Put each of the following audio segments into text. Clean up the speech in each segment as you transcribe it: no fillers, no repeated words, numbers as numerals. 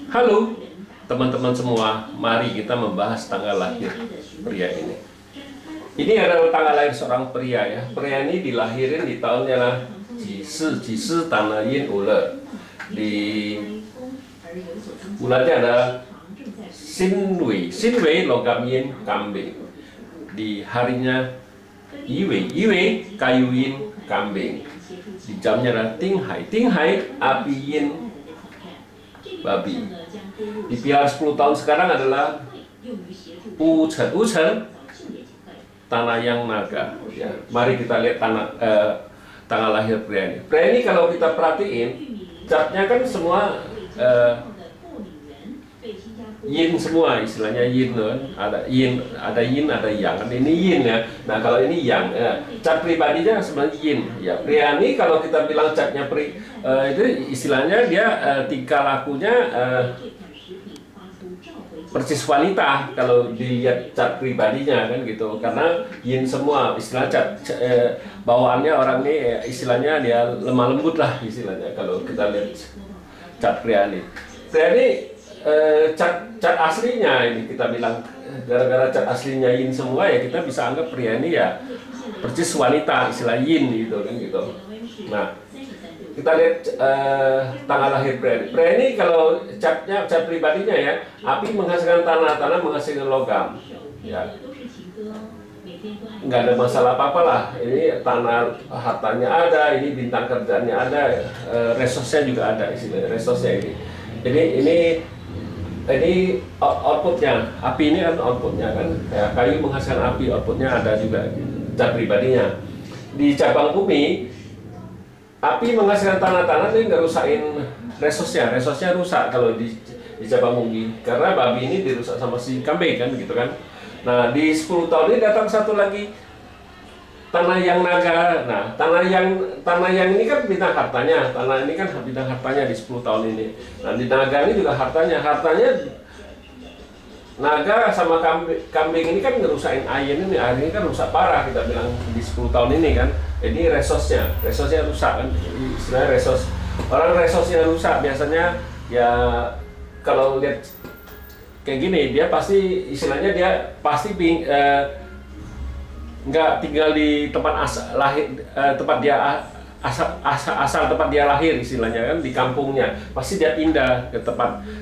Halo teman-teman semua, mari kita membahas tanggal lahir pria ini. Ini adalah tanggal lahir seorang pria ya. Pria ini dilahirin di tahunnya lah Ji Tanah Yin Uler. Di bulannya ada Sin Wei logam yin kambing. Di harinya Yi Wei kayu yin kambing. Di jamnya ada Ting Hai api yin babi. Di pilar 10 tahun sekarang adalah Wu Chen tanah yang naga ya. Mari kita lihat tanggal lahir pria ini. Pria ini kalau kita perhatiin catnya kan semua yin semua, istilahnya yin kan. Ada yin ada yang kan, ini yin ya. Nah kalau ini yang cat pribadinya sebenarnya yin ya. Pria ini kalau kita bilang catnya itu istilahnya dia tingkah lakunya persis wanita kalau dilihat cat pribadinya kan gitu, karena yin semua istilah cat bawaannya orang ini istilahnya dia lemah lembut lah istilahnya kalau kita lihat cat pria ini. Pria ini cat aslinya ini kita bilang gara-gara cat aslinya yin semua ya, kita bisa anggap pria ini ya persis wanita istilah yin gitu kan gitu. Nah kita lihat tanggal lahir pria ini. Pria ini kalau cat pribadinya ya, api menghasilkan tanah menghasilkan logam ya, nggak ada masalah apa-apa lah. Ini tanah hartanya ada, ini bintang kerjanya ada, resosnya juga ada istilahnya, resosnya ini. Jadi ini outputnya, api ini kan outputnya kan ya, kayu menghasilkan api, outputnya ada juga cat pribadinya. Di cabang bumi api menghasilkan tanah ini nggak rusakin resosnya rusak kalau di cabang bumi, karena babi ini dirusak sama si kambing kan gitu kan. Nah di 10 tahun ini datang satu lagi tanah yang naga. Nah tanah yang ini kan bintang hartanya, tanah ini kan bintang hartanya di 10 tahun ini. Nah di naga ini juga hartanya naga sama kambing ini kan ngerusakin air ini kan rusak parah kita bilang di 10 tahun ini kan. Ini resosnya rusak kan, istilahnya resos. Orang resosnya rusak biasanya ya kalau lihat kayak gini, dia pasti istilahnya dia pasti nggak tinggal di tempat tempat dia asal tempat dia lahir istilahnya kan, di kampungnya. Pasti dia pindah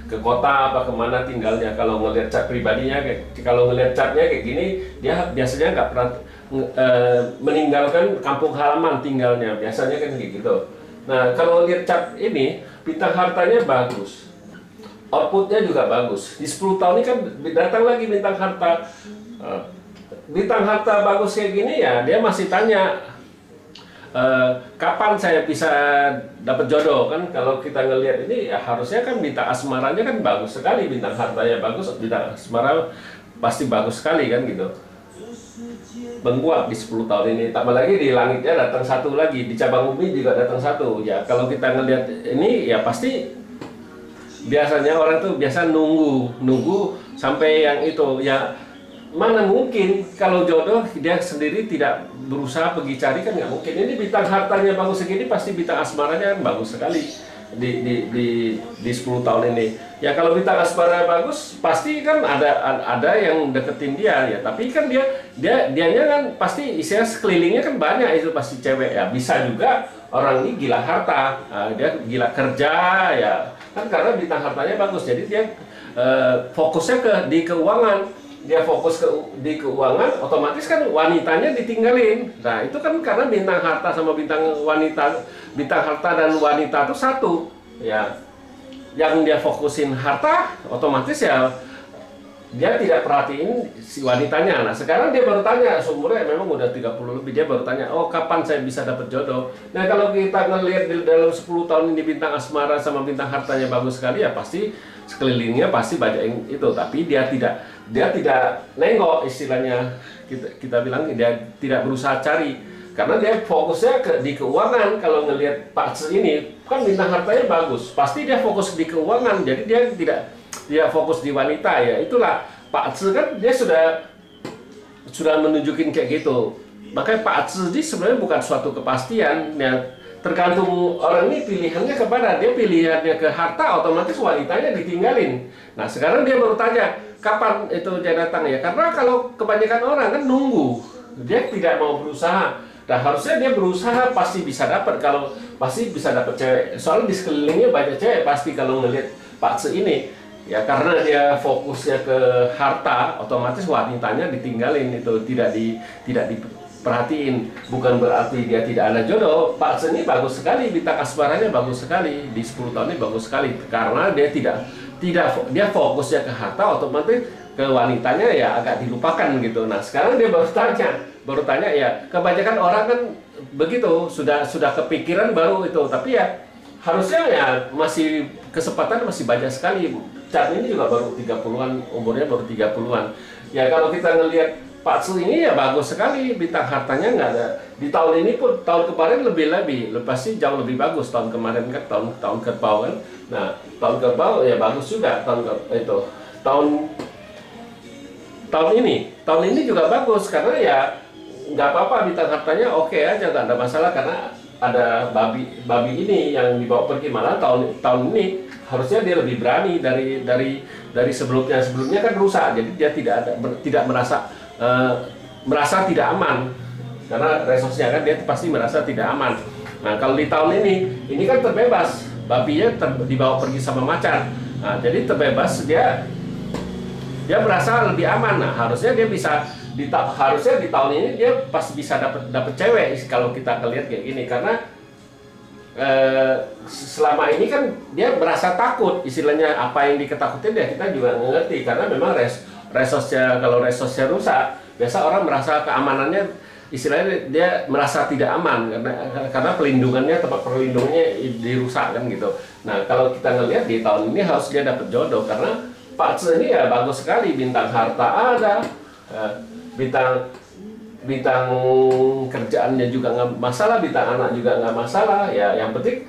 ke kota apa kemana tinggalnya. Kalau ngelihat cat pribadinya kalau ngelihat catnya kayak gini, dia biasanya nggak pernah meninggalkan kampung halaman tinggalnya, biasanya kan kayak gitu. Nah kalau lihat cat ini, bintang hartanya bagus, outputnya juga bagus. Di 10 tahun ini kan datang lagi bintang harta. Bintang harta bagus kayak gini ya, dia masih tanya kapan saya bisa dapat jodoh kan. Kalau kita ngelihat ini ya, harusnya kan bintang asmaranya kan bagus sekali, bintang hartanya bagus, bintang asmara pasti bagus sekali kan gitu. Menguap di 10 tahun ini, tambah lagi di langitnya datang satu lagi, di cabang bumi juga datang satu ya. Kalau kita ngelihat ini ya pasti biasanya orang tuh biasa nunggu sampai yang itu ya. Mana mungkin kalau jodoh dia sendiri tidak berusaha pergi cari kan, nggak mungkin. Ini bintang hartanya bagus segini, pasti bintang asmaranya kan bagus sekali di 10 tahun ini ya. Kalau bintang asmara bagus pasti kan ada yang deketin dia ya, tapi kan dianya kan pasti isinya sekelilingnya kan banyak, itu pasti cewek ya. Bisa juga orang ini gila harta, dia gila kerja ya kan, karena bintang hartanya bagus. Jadi dia fokusnya di keuangan. Dia fokus di keuangan, otomatis kan wanitanya ditinggalin. Nah itu kan karena bintang harta sama bintang harta dan wanita itu satu ya. Yang dia fokusin harta, otomatis ya dia tidak perhatiin si wanitanya. Nah sekarang dia baru tanya, umurnya memang udah 30 lebih, dia baru tanya, oh kapan saya bisa dapat jodoh. Nah kalau kita ngelihat di dalam 10 tahun ini bintang asmara sama bintang hartanya bagus sekali ya, pasti sekelilingnya pasti banyak yang itu. Tapi dia tidak nengok istilahnya, kita bilang dia tidak berusaha cari, karena dia fokusnya di keuangan. Kalau ngelihat Pak C ini kan bintang hartanya bagus, pasti dia fokus di keuangan, jadi dia fokus di wanita ya. Itulah Pak C kan, dia sudah menunjukin kayak gitu. Makanya Pak C ini sebenarnya bukan suatu kepastian ya. tergantung orang ini pilihannya kepada dia, pilihannya ke harta, otomatis wanitanya ditinggalin. Nah sekarang dia baru tanya kapan itu dia datang ya, karena kalau kebanyakan orang kan nunggu, dia tidak mau berusaha. Nah harusnya dia berusaha, pasti bisa dapat, kalau pasti bisa dapat cewek. Soalnya di sekelilingnya banyak cewek pasti kalau ngelihat Pak Ce ini. Ya karena dia fokusnya ke harta, otomatis wanitanya ditinggalin, itu tidak diperhatiin. Bukan berarti dia tidak ada jodoh. Pak Ce ini bagus sekali, bintang asmaranya bagus sekali, di 10 tahun ini bagus sekali, karena dia dia fokusnya ke harta, otomatis ke wanitanya ya agak dilupakan gitu. Nah sekarang dia baru tanya ya, kebanyakan orang kan begitu, sudah kepikiran baru itu, tapi ya harusnya ya masih kesempatan masih banyak sekali. Cat ini juga baru 30-an, umurnya baru 30-an. Ya kalau kita ngelihat Pak Ce ini ya bagus sekali, bintang hartanya nggak ada. Di tahun ini pun, tahun kemarin lebih, pasti jauh lebih bagus. Tahun kemarin kan tahun kerbau kan. Nah tahun kerbau ya bagus juga, tahun ini juga bagus, karena ya nggak apa-apa, bintang hartanya oke aja, nggak ada masalah, karena ada babi ini yang dibawa pergi. Malah tahun ini harusnya dia lebih berani dari sebelumnya kan rusak, jadi dia tidak merasa tidak aman, karena resosnya kan dia pasti merasa tidak aman. Nah kalau di tahun ini kan terbebas, babinya dibawa pergi sama macan. Nah jadi terbebas, dia merasa lebih aman. Nah harusnya dia bisa harusnya di tahun ini dia pasti bisa dapat cewek kalau kita lihat kayak gini, karena selama ini kan dia merasa takut, istilahnya apa yang diketakutin ya kita juga ngerti, karena memang kalau resosnya rusak, biasa orang merasa keamanannya, istilahnya dia merasa tidak aman karena tempat perlindungannya dirusak kan gitu. Nah kalau kita ngelihat di tahun ini harus dia dapat jodoh, karena Pak Ce ini ya bagus sekali, bintang harta ada, bintang kerjaannya juga nggak masalah, bintang anak juga nggak masalah. Ya yang penting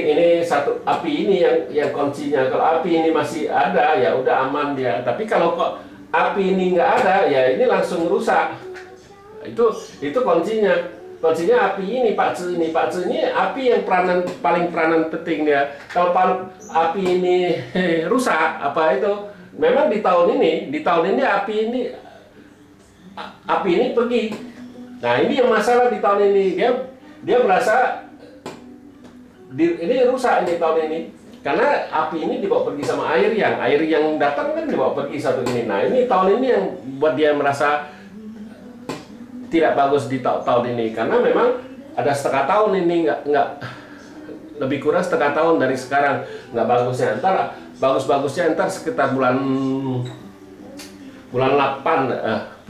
ini satu api ini yang kuncinya. Kalau api ini masih ada ya udah aman dia, tapi kalau kok api ini nggak ada ya ini langsung rusak. Itu kuncinya api ini. Pak Ce ini api yang paling peranan penting dia. Kalau api ini rusak, apa itu memang di tahun ini api ini pergi. Nah ini yang masalah di tahun ini, dia merasa ini rusak ini tahun ini, karena api ini dibawa pergi sama air yang datang kan dibawa pergi satu ini. Nah ini tahun ini yang buat dia merasa tidak bagus di tahun ini, karena memang ada setengah tahun ini nggak lebih kurang setengah tahun dari sekarang nggak bagusnya. Bagusnya ntar sekitar bulan 8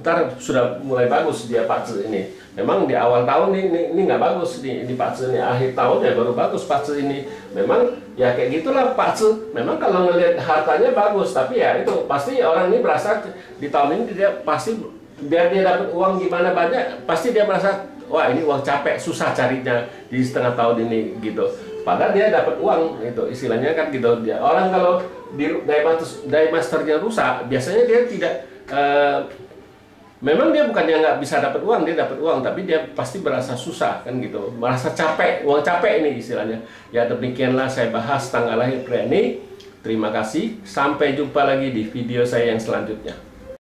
ntar sudah mulai bagus dia Pak Ce ini. Memang di awal tahun ini nggak bagus di Pak Ce ini, akhir tahunnya baru bagus Pak Ce ini. Memang ya kayak gitulah Pak Ce. Memang kalau ngelihat hartanya bagus, tapi ya itu pasti orang ini merasa di tahun ini dia pasti biar dia dapat uang gimana banyak, pasti dia merasa wah ini uang capek, susah carinya di setengah tahun ini gitu. Padahal dia dapat uang itu istilahnya kan gitu. Orang kalau die masternya rusak, biasanya dia tidak memang dia bukannya nggak bisa dapat uang, dia dapat uang, tapi dia pasti merasa susah kan gitu, merasa capek, uang capek ini istilahnya. Ya demikianlah saya bahas tanggal lahir pria ini. Terima kasih, sampai jumpa lagi di video saya yang selanjutnya.